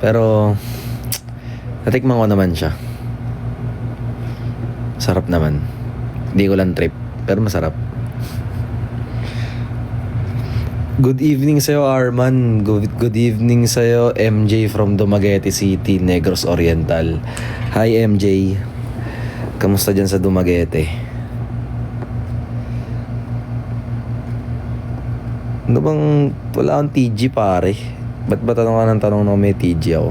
Pero natikman ko naman siya. Sarap naman. Hindi ko lang trip, pero masarap. Good evening sa'yo, Arman. Good evening sa'yo, MJ from Dumaguete City, Negros Oriental. Hi, MJ. Kamusta dyan sa Dumaguete? Ano bang, wala akong TG, pare. Ba't ba tanong ka ng tanong na may TG ako?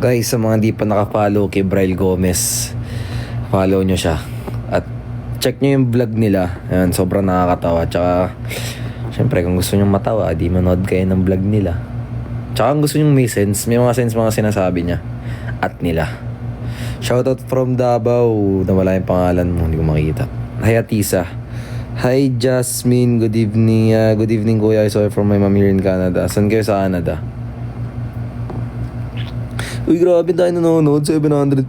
Guys, sa mga di pa nakafollow kay Braille Gomez, follow nyo siya. At check nyo yung vlog nila. Ayan, sobrang nakakatawa. Tsaka, syempre, kung gusto nyo matawa, di manood kayo ng vlog nila. Tsaka kung gusto nyo may sense, may mga sense mga sinasabi niya. At nila. Shoutout from Davao. Nawala yung pangalan mo, hindi ko makikita. Hi, Atisa. Hi, Jasmine. Good evening. Good evening, kuya. I saw you from my mom here in Canada. Saan kayo sa Canada? Uy, grabe tayo nanonood. 742.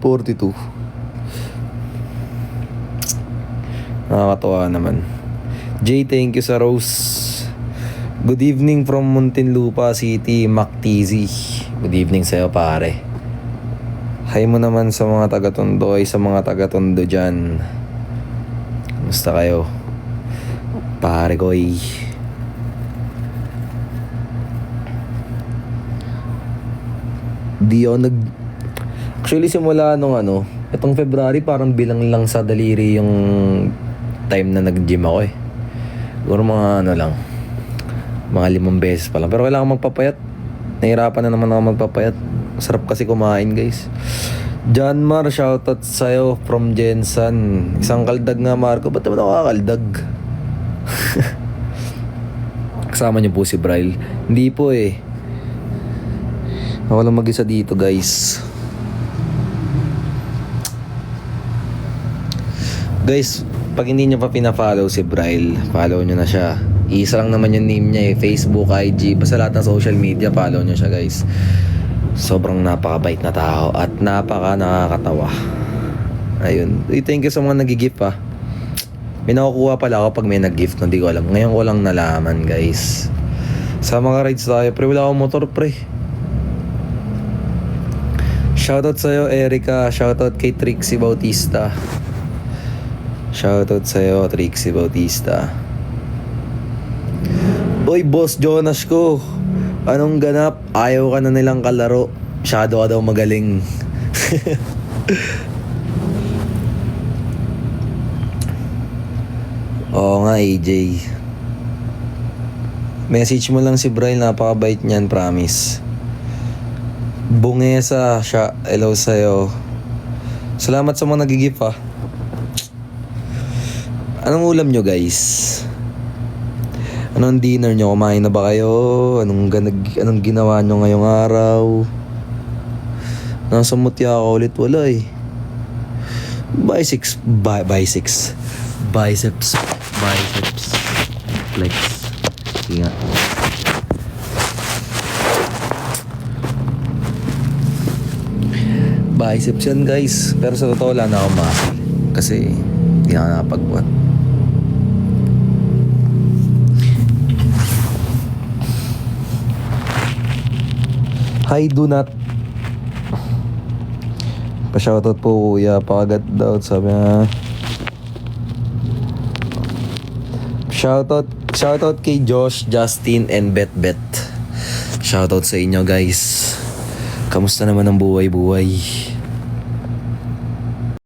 Nakakatawa naman. Jay, thank you sa rose. Good evening from Muntinlupa City, Mactizi. Good evening sa'yo, pare. Hi mo naman sa mga taga-Tondo ay sa mga taga-Tondo dyan. Kumusta kayo? Pare ko ay... Di ako Actually, simula nung itong February, parang bilang lang sa daliri yung time na nag-gym ako eh. Siguro mga mga 5 beses pa lang. Pero kailangan magpapayat. Nahirapan na naman ako magpapayat. Sarap kasi kumain, guys. John Mar, shoutout sa'yo from Jensen. Isang kaldag nga, Marco. Ba't naman ako kakaldag? Kasama niyo po si Braille. Hindi po eh. Ako lang mag-isa dito, guys. Guys, pag hindi nyo pa pina-follow si Braille, follow nyo na siya. Isa lang naman yung name niya eh. Facebook, IG, basta lahat ng social media, follow nyo siya, guys. Sobrang napakabait na tao at nakakatawa. Ayun. Thank you sa mga nag-gift ha. May nakukuha pala ako pag may nag-gift, hindi ko alam. Ngayon ko lang nalaman, guys. Sa mga rides tayo, pre, wala akong motor, pre. Shoutout sa'yo, Erica. Shoutout kay Trixie Bautista. Shoutout sa'yo, Trixie Bautista. Uy, Boss Jonas ko. Anong ganap? Ayaw ka na nilang kalaro. Shadow ka daw magaling. Oo nga, AJ. Message mo lang si Brian. Napakabait niyan, promise. Bungesa siya. Hello sa'yo. Salamat sa mga nagigip ha. Anong ulam nyo, guys? Anong dinner nyo? Kumain na ba kayo? Anong ginawa nyo ngayong araw? Nasa mutya ako ulit. Wala eh. Biceps. Flex. Sige nga. Biceps yan, guys. Pero sa totoo lang na ako muscle. Kasi hindi na nakapagbuhat. Hi, do not. Pa-shoutout po, kuya. Pakagat daw. Sabi na. Shoutout kay Josh, Justin, and Bet. Shoutout sa inyo, guys. Kamusta naman ang buhay-buhay?